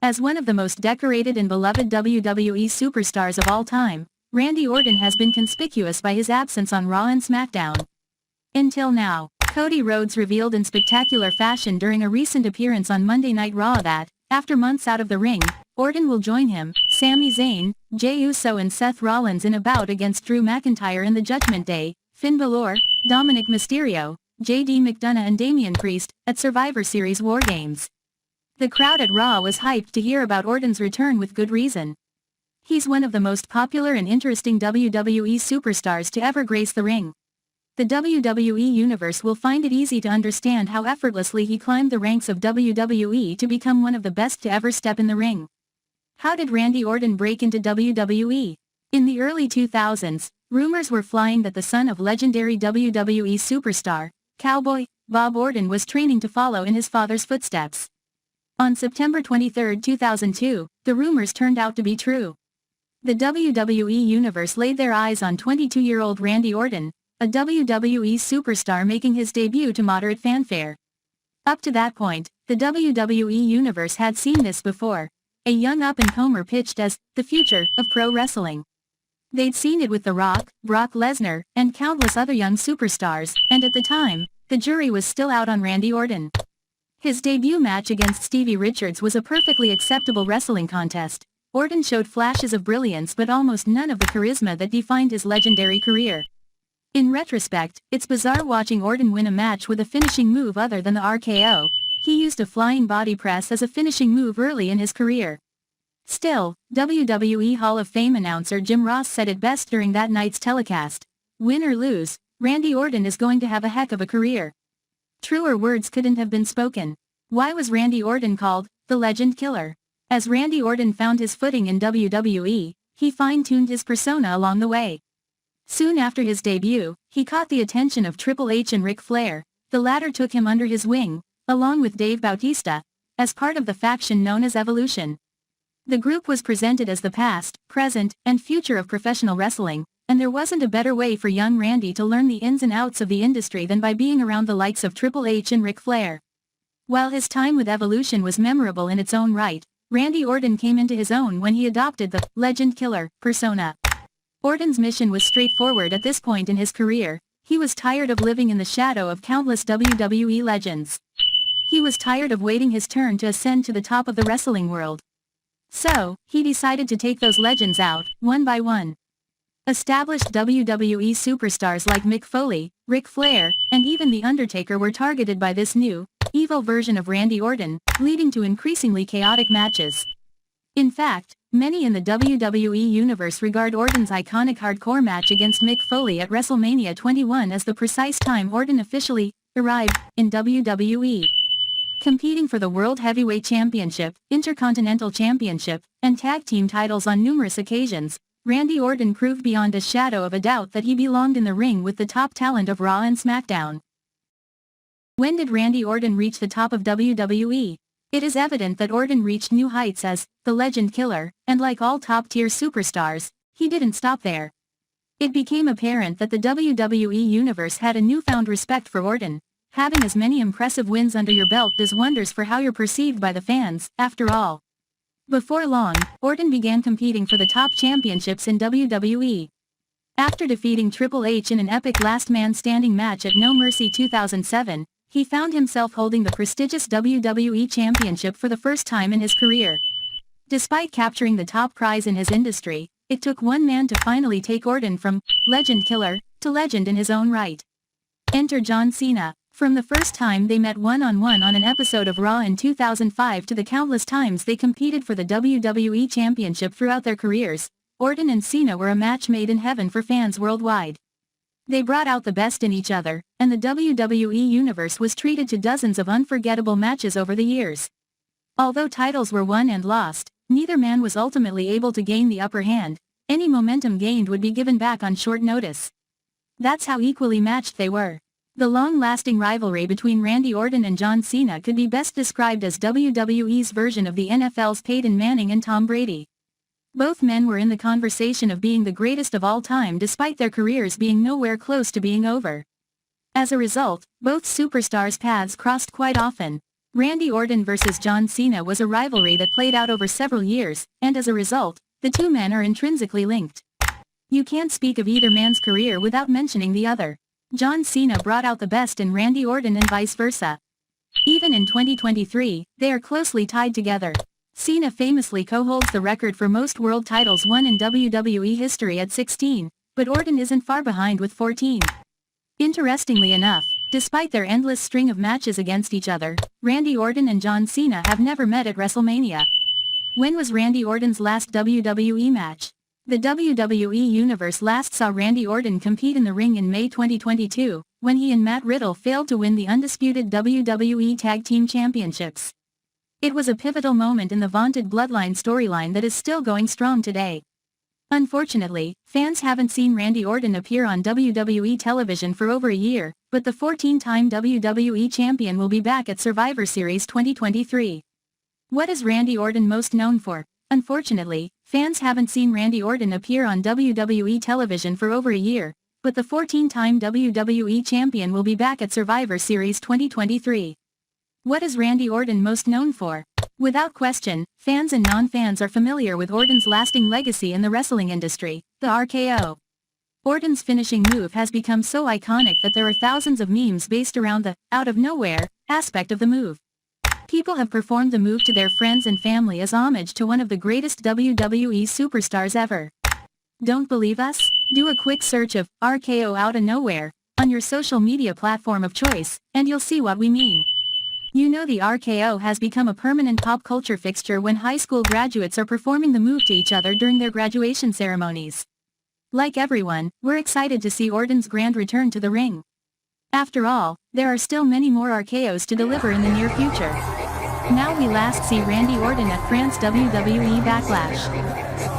As one of the most decorated and beloved WWE superstars of all time, Randy Orton has been conspicuous by his absence on Raw and SmackDown. Until now, Cody Rhodes revealed in spectacular fashion during a recent appearance on Monday Night Raw that, after months out of the ring, Orton will join him, Sami Zayn, Jey Uso and Seth Rollins in a bout against Drew McIntyre in the Judgment Day, Bàlor, Dominik Mysterio, McDonagh and Damian Priest, at Survivor Series War Games. The crowd at Raw was hyped to hear about Orton's return with good reason. He's one of the most popular and interesting WWE superstars to ever grace the ring. The WWE Universe will find it easy to understand how effortlessly he climbed the ranks of WWE to become one of the best to ever step in the ring. How did Randy Orton break into WWE? In the early 2000s, rumors were flying that the son of legendary WWE superstar, Cowboy, Bob Orton was training to follow in his father's footsteps. On September 23, 2002, the rumors turned out to be true. The WWE Universe laid their eyes on 22-year-old Randy Orton, a WWE superstar making his debut to moderate fanfare. Up to that point, the WWE Universe had seen this before. A young up-and-comer pitched as the future of pro wrestling. They'd seen it with The Rock, Brock Lesnar, and countless other young superstars, and at the time, the jury was still out on Randy Orton. His debut match against Stevie Richards was a perfectly acceptable wrestling contest. Orton showed flashes of brilliance but almost none of the charisma that defined his legendary career. In retrospect, it's bizarre watching Orton win a match with a finishing move other than the RKO. He used a flying body press as a finishing move early in his career. Still, WWE Hall of Fame announcer Jim Ross said it best during that night's telecast. Win or lose, Randy Orton is going to have a heck of a career. Truer words couldn't have been spoken. Why was Randy Orton called the Legend Killer? As Randy Orton found his footing in WWE, he fine-tuned his persona along the way. Soon after his debut, he caught the attention of Triple H and Ric Flair. The latter took him under his wing, along with Dave Bautista, as part of the faction known as Evolution. The group was presented as the past, present, and future of professional wrestling, and there wasn't a better way for young Randy to learn the ins and outs of the industry than by being around the likes of Triple H and Ric Flair. While his time with Evolution was memorable in its own right, Randy Orton came into his own when he adopted the Legend Killer persona. Orton's mission was straightforward at this point in his career. He was tired of living in the shadow of countless WWE legends. He was tired of waiting his turn to ascend to the top of the wrestling world. So, he decided to take those legends out, one by one. Established WWE superstars like Mick Foley, Ric Flair, and even The Undertaker were targeted by this new, evil version of Randy Orton, leading to increasingly chaotic matches. In fact, many in the WWE Universe regard Orton's iconic hardcore match against Mick Foley at WrestleMania 21 as the precise time Orton officially arrived in WWE. Competing for the World Heavyweight Championship, Intercontinental Championship, and Tag Team titles on numerous occasions, Randy Orton proved beyond a shadow of a doubt that he belonged in the ring with the top talent of Raw and SmackDown. When did Randy Orton reach the top of WWE? It is evident that Orton reached new heights as the Legend Killer, and like all top-tier superstars, he didn't stop there. It became apparent that the WWE Universe had a newfound respect for Orton. Having as many impressive wins under your belt does wonders for how you're perceived by the fans, after all. Before long, Orton began competing for the top championships in WWE. After defeating Triple H in an epic last man standing match at No Mercy 2007, he found himself holding the prestigious WWE Championship for the first time in his career. Despite capturing the top prize in his industry, it took one man to finally take Orton from Legend Killer to legend in his own right. Enter John Cena. From the first time they met one-on-one on an episode of Raw in 2005 to the countless times they competed for the WWE Championship throughout their careers, Orton and Cena were a match made in heaven for fans worldwide. They brought out the best in each other, and the WWE Universe was treated to dozens of unforgettable matches over the years. Although titles were won and lost, neither man was ultimately able to gain the upper hand. Any momentum gained would be given back on short notice. That's how equally matched they were. The long-lasting rivalry between Randy Orton and John Cena could be best described as WWE's version of the NFL's Peyton Manning and Tom Brady. Both men were in the conversation of being the greatest of all time despite their careers being nowhere close to being over. As a result, both superstars' paths crossed quite often. Randy Orton vs John Cena was a rivalry that played out over several years, and as a result, the two men are intrinsically linked. You can't speak of either man's career without mentioning the other. John Cena brought out the best in Randy Orton and vice versa. Even in 2023, they are closely tied together. Cena famously co-holds the record for most world titles won in WWE history at 16, but Orton isn't far behind with 14. Interestingly enough, despite their endless string of matches against each other, Randy Orton and John Cena have never met at WrestleMania. When was Randy Orton's last WWE match? The WWE Universe last saw Randy Orton compete in the ring in May 2022, when he and Matt Riddle failed to win the undisputed WWE Tag Team Championships. It was a pivotal moment in the vaunted Bloodline storyline that is still going strong today. Unfortunately, fans haven't seen Randy Orton appear on WWE television for over a year, but the 14-time WWE Champion will be back at Survivor Series 2023. What is Randy Orton most known for? Unfortunately, fans haven't seen Randy Orton appear on WWE television for over a year, but the 14-time WWE Champion will be back at Survivor Series 2023. What is Randy Orton most known for? Without question, fans and non-fans are familiar with Orton's lasting legacy in the wrestling industry, the RKO. Orton's finishing move has become so iconic that there are thousands of memes based around the out of nowhere aspect of the move. People have performed the move to their friends and family as homage to one of the greatest WWE superstars ever. Don't believe us? Do a quick search of RKO out of nowhere on your social media platform of choice, and you'll see what we mean. You know the RKO has become a permanent pop culture fixture when high school graduates are performing the move to each other during their graduation ceremonies. Like everyone, we're excited to see Orton's grand return to the ring. After all, there are still many more RKOs to deliver in the near future. Now we last see Randy Orton at France WWE Backlash.